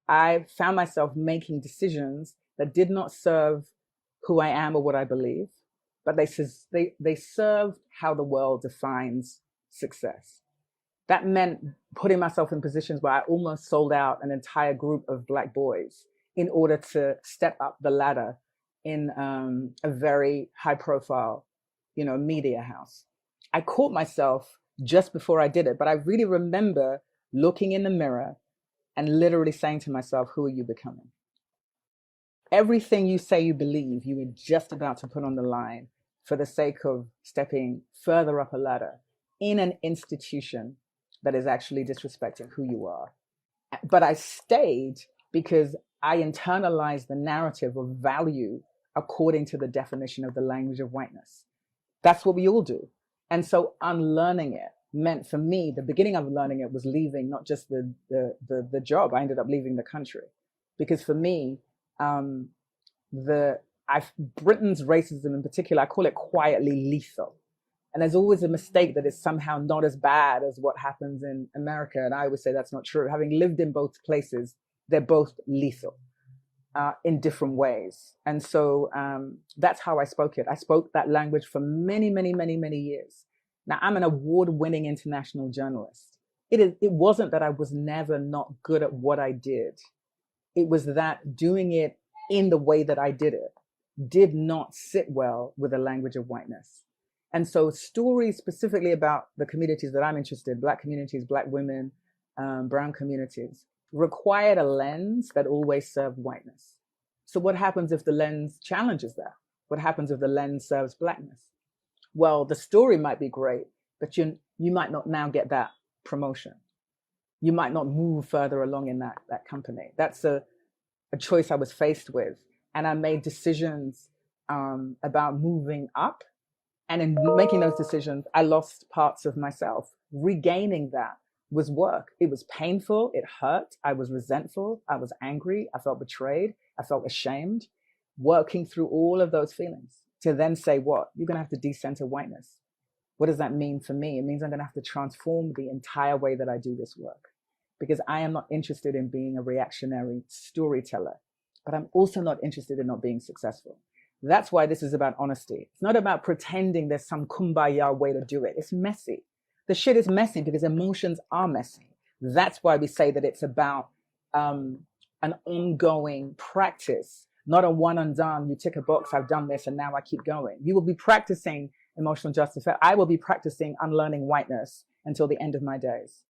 I found myself making decisions that did not serve who I am or what I believe, but they served how the world defines success. That meant putting myself in positions where I almost sold out an entire group of Black boys in order to step up the ladder in a very high profile, media house. I caught myself just before I did it, but I really remember looking in the mirror and literally saying to myself, who are you becoming? Everything you say you believe, you were just about to put on the line for the sake of stepping further up a ladder in an institution that is actually disrespecting who you are. But I stayed because I internalized the narrative of value according to the definition of the language of whiteness. That's what we all do. And so unlearning it meant for me, the beginning of learning it was leaving not just the job. I ended up leaving the country because for me, Britain's racism in particular, I call it quietly lethal. And there's always a mistake that it's somehow not as bad as what happens in America. And I always say that's not true. Having lived in both places, they're both lethal in different ways. And so that's how I spoke it. I spoke that language for many, many, many, many years. Now, I'm an award-winning international journalist. It wasn't that I was never not good at what I did. It was that doing it in the way that I did it did not sit well with the language of whiteness. And so stories specifically about the communities that I'm interested in, Black communities, Black women, brown communities, required a lens that always served whiteness. So what happens if the lens challenges that? What happens if the lens serves Blackness? Well, the story might be great, but you might not now get that promotion. You might not move further along in that company. That's a choice I was faced with. And I made decisions about moving up. And in making those decisions, I lost parts of myself. Regaining that was work. It was painful. It hurt. I was resentful. I was angry. I felt betrayed. I felt ashamed. Working through all of those feelings to then say, what? You're going to have to decenter whiteness. What does that mean for me? It means I'm going to have to transform the entire way that I do this work, because I am not interested in being a reactionary storyteller, but I'm also not interested in not being successful. That's why this is about honesty. It's not about pretending there's some kumbaya way to do it. It's messy. The shit is messy because emotions are messy. That's why we say that it's about an ongoing practice, not a one and done. You tick a box, I've done this, and now I keep going. You will be practicing emotional justice. I will be practicing unlearning whiteness until the end of my days.